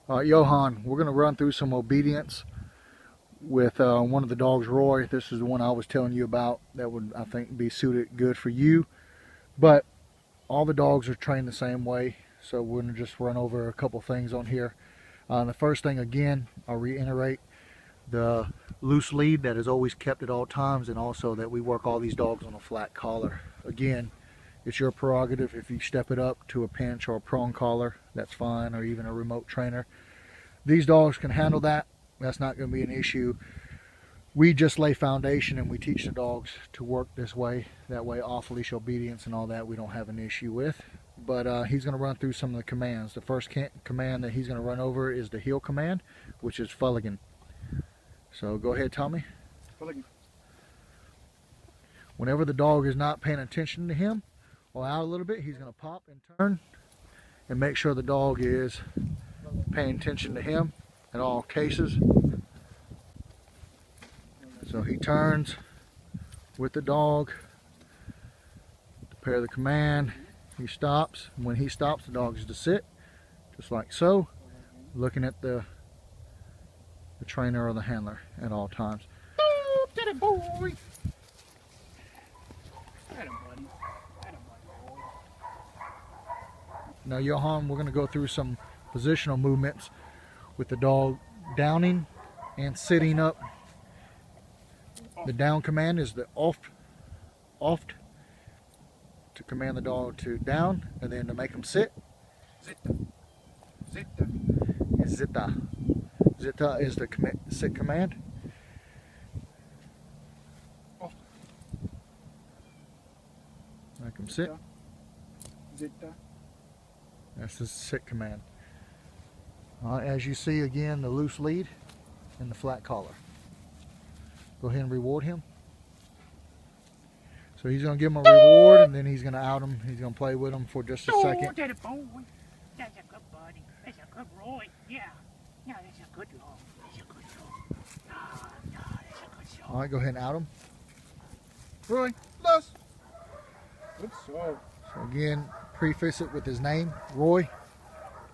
Johan, we're going to run through some obedience with one of the dogs, Roy. This is the one I was telling you about that would, I think, be suited good for you. But all the dogs are trained the same way, so we're going to just run over a couple things on here. The first thing, again, I'll reiterate the loose lead that is always kept at all times, and also that we work all these dogs on a flat collar. Again, it's your prerogative. If you step it up to a pinch or a prong collar, that's fine, or even a remote trainer. These dogs can handle that. That's not going to be an issue. We just lay foundation and we teach the dogs to work this way. That way, off-leash obedience and all that we don't have an issue with. But he's going to run through some of the commands. The first command that he's going to run over is the heel command, which is Fulligan. So go ahead, Tommy. Fulligan. Whenever the dog is not paying attention to him or out a little bit, he's going to pop and turn and make sure the dog is paying attention to him in all cases. So he turns with the dog to pair the command. He stops. When he stops, the dog is to sit, just like so, looking at the trainer or the handler at all times. Oh, get it, boy. Get him, buddy. Get him, buddy. Now, Johan, we're going to go through some positional movements with the dog downing and sitting up. The down command is the oft to command the dog to down, and then to make him sit. Zitta. Zitta. Is zitta. Zitta is the sit command. Oft. Make him sit. Zitta. That's the sit command. As you see, again, the loose lead and the flat collar. Go ahead and reward him. So he's going to give him a reward, and then he's going to out him. He's going to play with him for just a second. Oh, get it, boy. That's a good buddy. That's a good Roy. Yeah. Yeah, that's a good dog. That's a good dog. No, that's a good dog. All right, go ahead and out him. Roy, los. Good dog. So again, preface it with his name, Roy,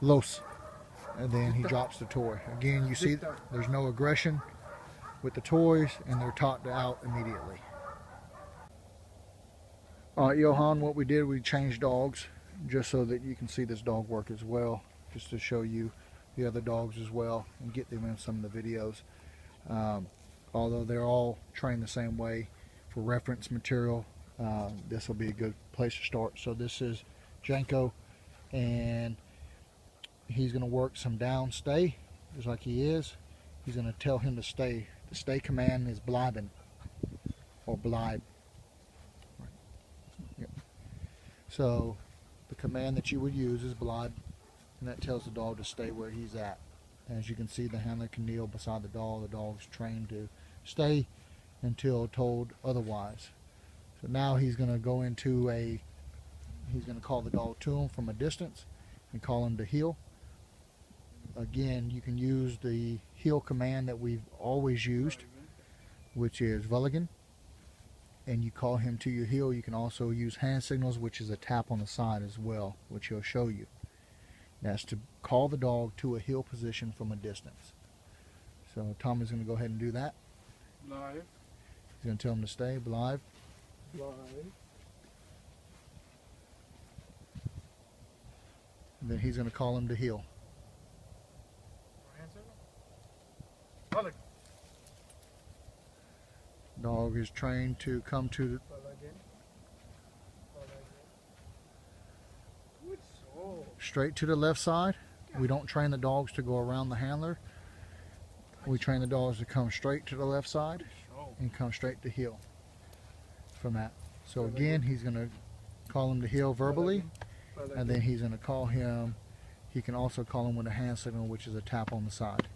Los. And then he drops the toy. Again, you see there's no aggression with the toys, and they're taught to out immediately. All right, Johan, what we did, we changed dogs just so that you can see this dog work as well, just to show you the other dogs as well and get them in some of the videos. Although they're all trained the same way, for reference material, this will be a good place to start. So this is Janko, and he's going to work some down stay, just like he is. He's going to tell him to stay. The stay command is blibing, or blibe. Yep. So the command that you would use is blibe, and that tells the dog to stay where he's at. As you can see, the handler can kneel beside the dog. The dog's trained to stay until told otherwise. So now he's going to go into he's going to call the dog to him from a distance and call him to heel. Again, you can use the heel command that we've always used, which is Vulligan, and you call him to your heel. You can also use hand signals, which is a tap on the side as well, which he'll show you. That's to call the dog to a heel position from a distance. So Tom is going to go ahead and do that. Live. He's going to tell him to stay, live. Live. And then he's going to call him to heel. Fulligan. Dog is trained to come to the straight to the left side. We don't train the dogs to go around the handler. We train the dogs to come straight to the left side and come straight to heel from that. So again, he's going to call him to heel verbally, and then he's going to call him. He can also call him with a hand signal, which is a tap on the side,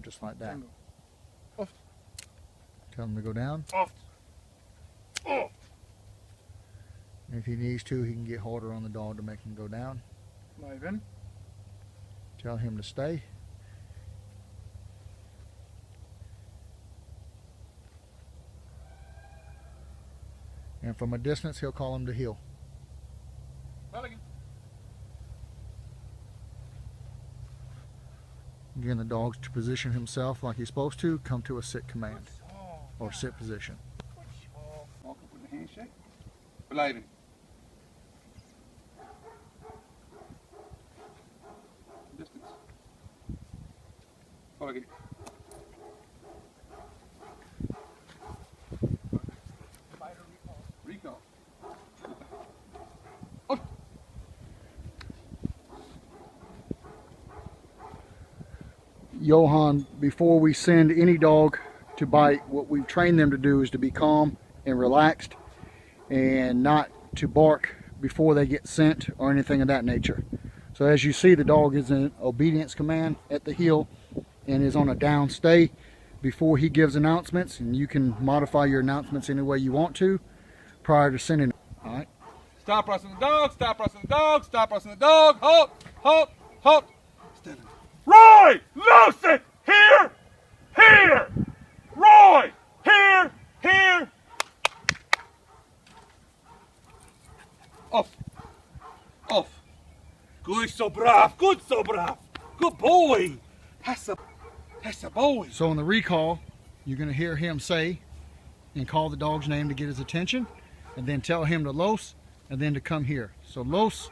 just like that. Oft. Tell him to go down. Oft. Oft. If he needs to, he can get harder on the dog to make him go down. Live in. Tell him to stay. And from a distance, he'll call him to heel. Fulligan. Again, the dog's to position himself like he's supposed to, come to a sit command or sit position. Walk up with the handshake. Blijven. Distance. Follow it. Recall. Oh. Johan, before we send any dog to bite, what we've trained them to do is to be calm and relaxed and not to bark before they get sent or anything of that nature. So as you see, the dog is in obedience command at the heel and is on a down stay before he gives announcements, and you can modify your announcements any way you want to prior to sending them. All right. Stop pressing the dog, stop pressing the dog, stop pressing the dog. Halt, halt, halt. Roy, Lucy, here, here. Roy, here, here. Off, off. Good, so brav, good, so brav. Good boy. That's a boy. So on the recall, you're going to hear him say and call the dog's name to get his attention, and then tell him to los, and then to come here. So los,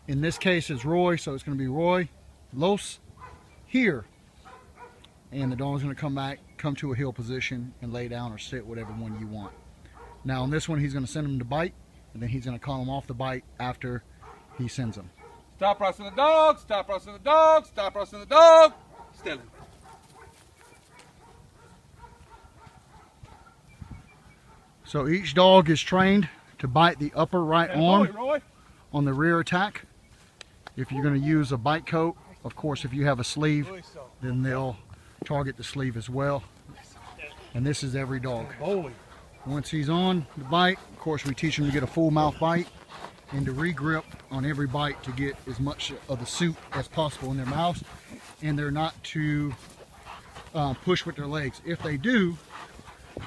in this case, is Roy, so it's going to be Roy, los, here. And the dog's going to come back, come to a heel position, and lay down or sit, whatever one you want. Now on this one, he's going to send him to bite, and then he's going to call him off the bite after he sends him. Stop pressing the dog, stop pressing the dog, stop pressing the dog. Still him. So each dog is trained to bite the upper right arm Roy. on the rear attack. If you're going to use a bite coat, of course, if you have a sleeve, then they'll target the sleeve as well. And this is every dog. Once he's on the bite, of course, we teach him to get a full mouth bite and to re-grip on every bite to get as much of the suit as possible in their mouths, and they're not to push with their legs. If they do,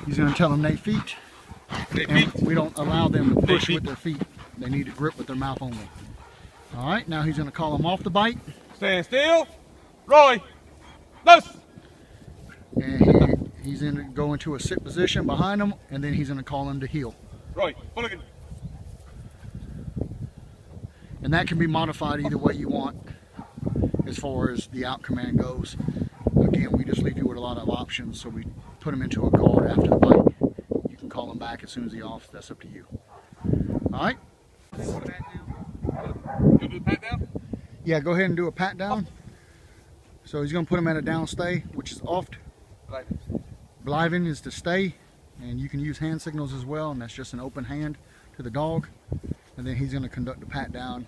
he's going to tell them they feet. And we don't allow them to push with their feet. They need to grip with their mouth only. All right, now he's going to call them off the bite. Stand still. Roy, loose. And he's going to go into a sit position behind them, and then he's going to call them to heel. Roy, pull again. And that can be modified either way you want as far as the out command goes. Again, we just leave you with a lot of options, so we put them into a card after the bite. You can call them back as soon as he's off. That's up to you. All right? You do the pat down? Yeah, go ahead and do a pat down. So he's going to put him at a down stay, which is oft. Blijven is to stay, and you can use hand signals as well, and that's just an open hand to the dog. And then he's going to conduct a pat down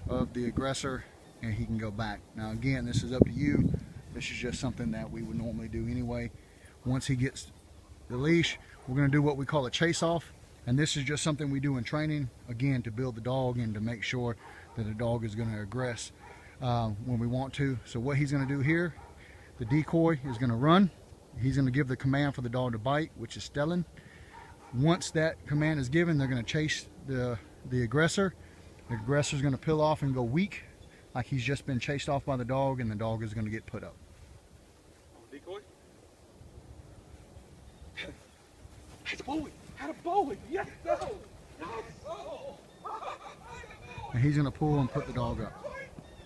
of the aggressor, and he can go back. Now again, this is up to you. This is just something that we would normally do anyway. Once he gets the leash, we're going to do what we call a chase off, and this is just something we do in training, again, to build the dog and to make sure that the dog is going to aggress when we want to. So what he's going to do here, the decoy is going to run. He's going to give the command for the dog to bite, which is stellen. Once that command is given, they're going to chase the aggressor. The aggressor is going to peel off and go weak, like he's just been chased off by the dog, and the dog is going to get put up. Decoy. Had a boy. Had a boy. Yes, no. Yes, no. And he's going to pull and put the dog up.